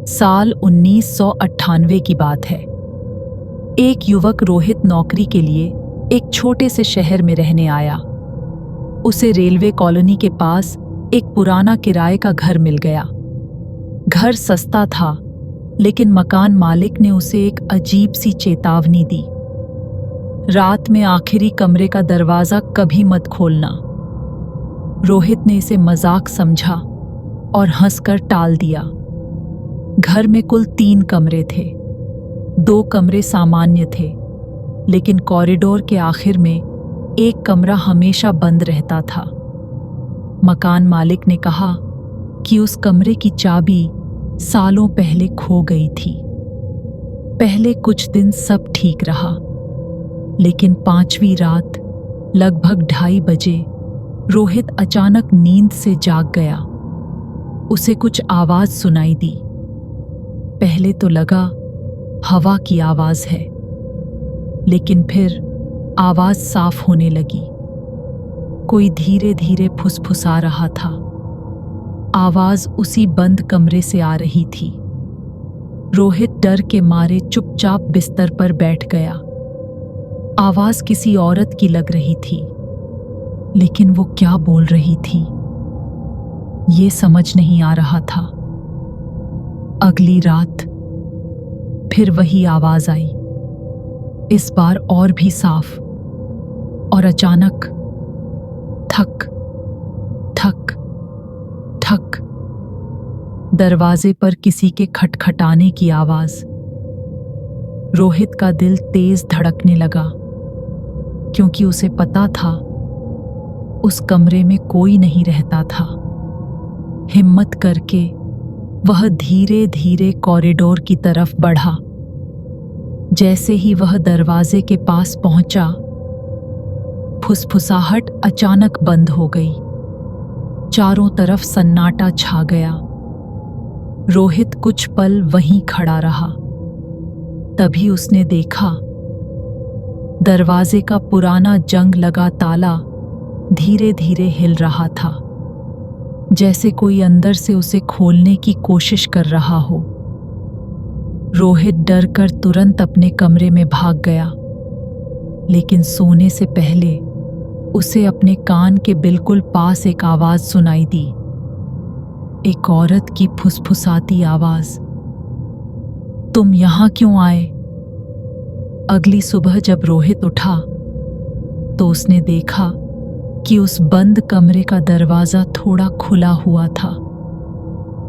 साल 1998 की बात है। एक युवक रोहित नौकरी के लिए एक छोटे से शहर में रहने आया। उसे रेलवे कॉलोनी के पास एक पुराना किराए का घर मिल गया। घर सस्ता था, लेकिन मकान मालिक ने उसे एक अजीब सी चेतावनी दी। रात में आखिरी कमरे का दरवाजा कभी मत खोलना। रोहित ने इसे मजाक समझा और हंसकर टाल दिया। घर में कुल 3 कमरे थे। 2 कमरे सामान्य थे, लेकिन कॉरिडोर के आखिर में एक कमरा हमेशा बंद रहता था। मकान मालिक ने कहा कि उस कमरे की चाबी सालों पहले खो गई थी। पहले कुछ दिन सब ठीक रहा, लेकिन 5वीं रात लगभग 2:30 बजे रोहित अचानक नींद से जाग गया। उसे कुछ आवाज सुनाई दी। पहले तो लगा हवा की आवाज है, लेकिन फिर आवाज साफ होने लगी। कोई धीरे धीरे फुसफुसा रहा था। आवाज उसी बंद कमरे से आ रही थी। रोहित डर के मारे चुपचाप बिस्तर पर बैठ गया। आवाज किसी औरत की लग रही थी, लेकिन वो क्या बोल रही थी, ये समझ नहीं आ रहा था। अगली रात फिर वही आवाज आई, इस बार और भी साफ, और अचानक ठक ठक ठक, दरवाजे पर किसी के खटखटाने की आवाज। रोहित का दिल तेज धड़कने लगा, क्योंकि उसे पता था उस कमरे में कोई नहीं रहता था। हिम्मत करके वह धीरे धीरे कॉरिडोर की तरफ बढ़ा। जैसे ही वह दरवाजे के पास पहुंचा, फुसफुसाहट अचानक बंद हो गई। चारों तरफ सन्नाटा छा गया। रोहित कुछ पल वहीं खड़ा रहा। तभी उसने देखा, दरवाजे का पुराना जंग लगा ताला धीरे धीरे हिल रहा था, जैसे कोई अंदर से उसे खोलने की कोशिश कर रहा हो। रोहित डर कर तुरंत अपने कमरे में भाग गया, लेकिन सोने से पहले उसे अपने कान के बिल्कुल पास एक आवाज सुनाई दी। एक औरत की फुसफुसाती आवाज, तुम यहां क्यों आए? अगली सुबह जब रोहित उठा तो उसने देखा कि उस बंद कमरे का दरवाजा थोड़ा खुला हुआ था।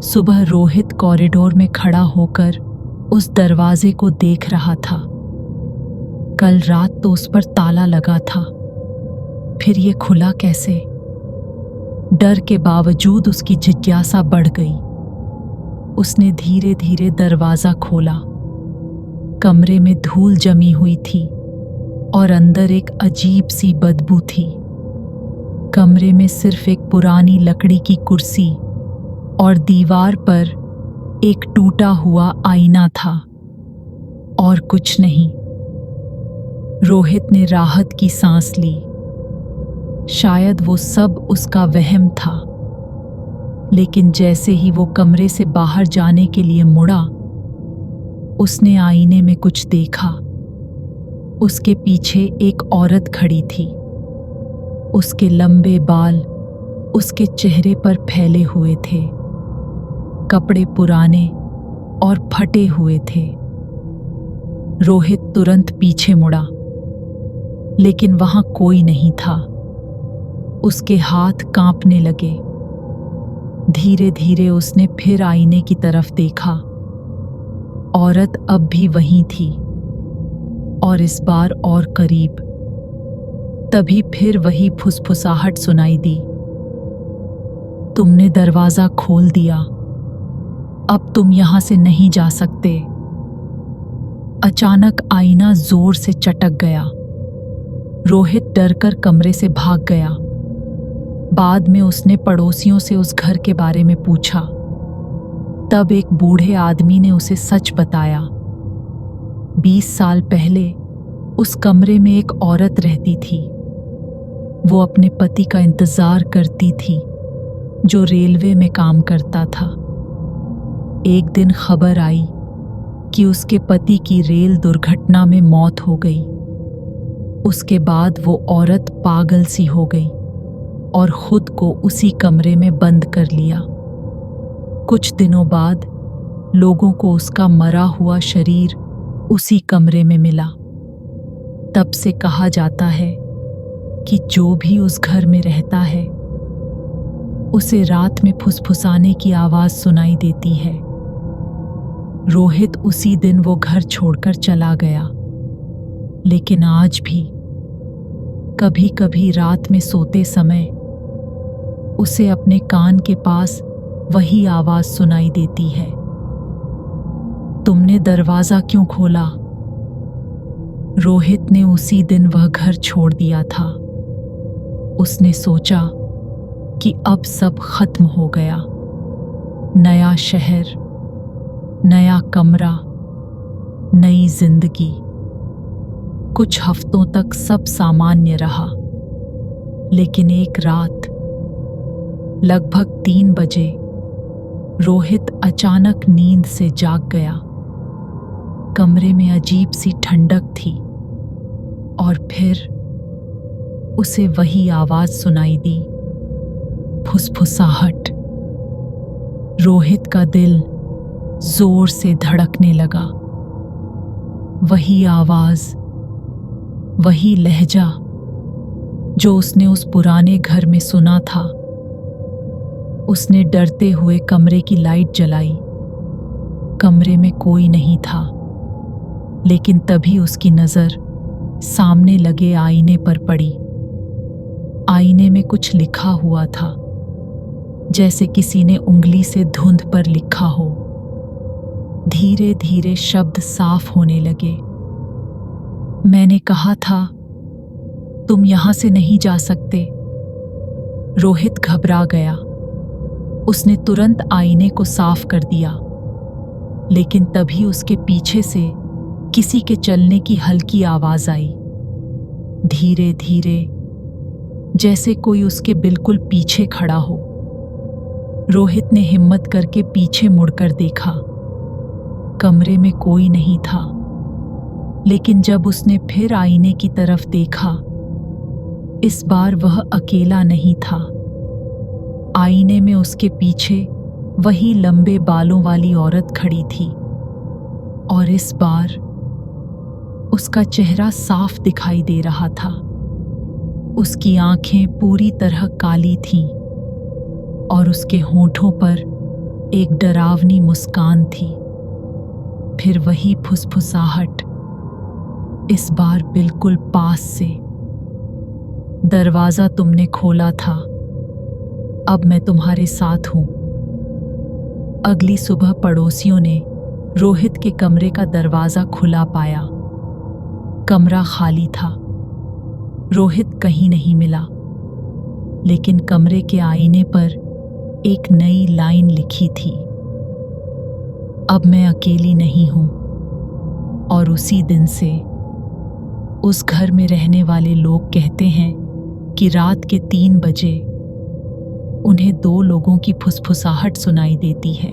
सुबह रोहित कॉरिडोर में खड़ा होकर उस दरवाजे को देख रहा था। कल रात तो उस पर ताला लगा था, फिर ये खुला कैसे? डर के बावजूद उसकी जिज्ञासा बढ़ गई। उसने धीरे धीरे दरवाजा खोला। कमरे में धूल जमी हुई थी और अंदर एक अजीब सी बदबू थी। कमरे में सिर्फ एक पुरानी लकड़ी की कुर्सी और दीवार पर एक टूटा हुआ आईना था, और कुछ नहीं। रोहित ने राहत की सांस ली। शायद वो सब उसका वहम था, लेकिन जैसे ही वो कमरे से बाहर जाने के लिए मुड़ा, उसने आईने में कुछ देखा। उसके पीछे एक औरत खड़ी थी। उसके लंबे बाल उसके चेहरे पर फैले हुए थे। कपड़े पुराने और फटे हुए थे। रोहित तुरंत पीछे मुड़ा, लेकिन वहां कोई नहीं था। उसके हाथ कांपने लगे। धीरे धीरे उसने फिर आईने की तरफ देखा। औरत अब भी वहीं थी, और इस बार और करीब। तभी फिर वही फुसफुसाहट सुनाई दी, तुमने दरवाजा खोल दिया, अब तुम यहां से नहीं जा सकते। अचानक आईना जोर से चटक गया। रोहित डरकर कमरे से भाग गया। बाद में उसने पड़ोसियों से उस घर के बारे में पूछा। तब एक बूढ़े आदमी ने उसे सच बताया। 20 साल पहले उस कमरे में एक औरत रहती थी। वो अपने पति का इंतजार करती थी, जो रेलवे में काम करता था। एक दिन खबर आई कि उसके पति की रेल दुर्घटना में मौत हो गई। उसके बाद वो औरत पागल सी हो गई और खुद को उसी कमरे में बंद कर लिया। कुछ दिनों बाद लोगों को उसका मरा हुआ शरीर उसी कमरे में मिला। तब से कहा जाता है कि जो भी उस घर में रहता है उसे रात में फुसफुसाने की आवाज सुनाई देती है। रोहित उसी दिन वो घर छोड़कर चला गया, लेकिन आज भी कभी कभी रात में सोते समय उसे अपने कान के पास वही आवाज सुनाई देती है, तुमने दरवाजा क्यों खोला? रोहित ने उसी दिन वह घर छोड़ दिया था। उसने सोचा कि अब सब खत्म हो गया। नया शहर, नया कमरा, नई जिंदगी। कुछ हफ्तों तक सब सामान्य रहा, लेकिन एक रात लगभग 3 बजे रोहित अचानक नींद से जाग गया। कमरे में अजीब सी ठंडक थी और फिर उसे वही आवाज सुनाई दी, फुसफुसाहट। रोहित का दिल जोर से धड़कने लगा। वही आवाज, वही लहजा जो उसने उस पुराने घर में सुना था। उसने डरते हुए कमरे की लाइट जलाई। कमरे में कोई नहीं था, लेकिन तभी उसकी नजर सामने लगे आईने पर पड़ी। आईने में कुछ लिखा हुआ था, जैसे किसी ने उंगली से धुंध पर लिखा हो। धीरे धीरे शब्द साफ होने लगे। मैंने कहा था तुम यहां से नहीं जा सकते। रोहित घबरा गया। उसने तुरंत आईने को साफ कर दिया, लेकिन तभी उसके पीछे से किसी के चलने की हल्की आवाज आई। धीरे धीरे, जैसे कोई उसके बिल्कुल पीछे खड़ा हो। रोहित ने हिम्मत करके पीछे मुड़कर देखा। कमरे में कोई नहीं था, लेकिन जब उसने फिर आईने की तरफ देखा, इस बार वह अकेला नहीं था। आईने में उसके पीछे वही लंबे बालों वाली औरत खड़ी थी, और इस बार उसका चेहरा साफ दिखाई दे रहा था। उसकी आंखें पूरी तरह काली थीं और उसके होठों पर एक डरावनी मुस्कान थी। फिर वही फुसफुसाहट, इस बार बिल्कुल पास से। दरवाजा तुमने खोला था, अब मैं तुम्हारे साथ हूं। अगली सुबह पड़ोसियों ने रोहित के कमरे का दरवाजा खुला पाया। कमरा खाली था। रोहित कहीं नहीं मिला, लेकिन कमरे के आईने पर एक नई लाइन लिखी थी, अब मैं अकेली नहीं हूं। और उसी दिन से उस घर में रहने वाले लोग कहते हैं कि रात के 3 बजे उन्हें 2 लोगों की फुसफुसाहट सुनाई देती है।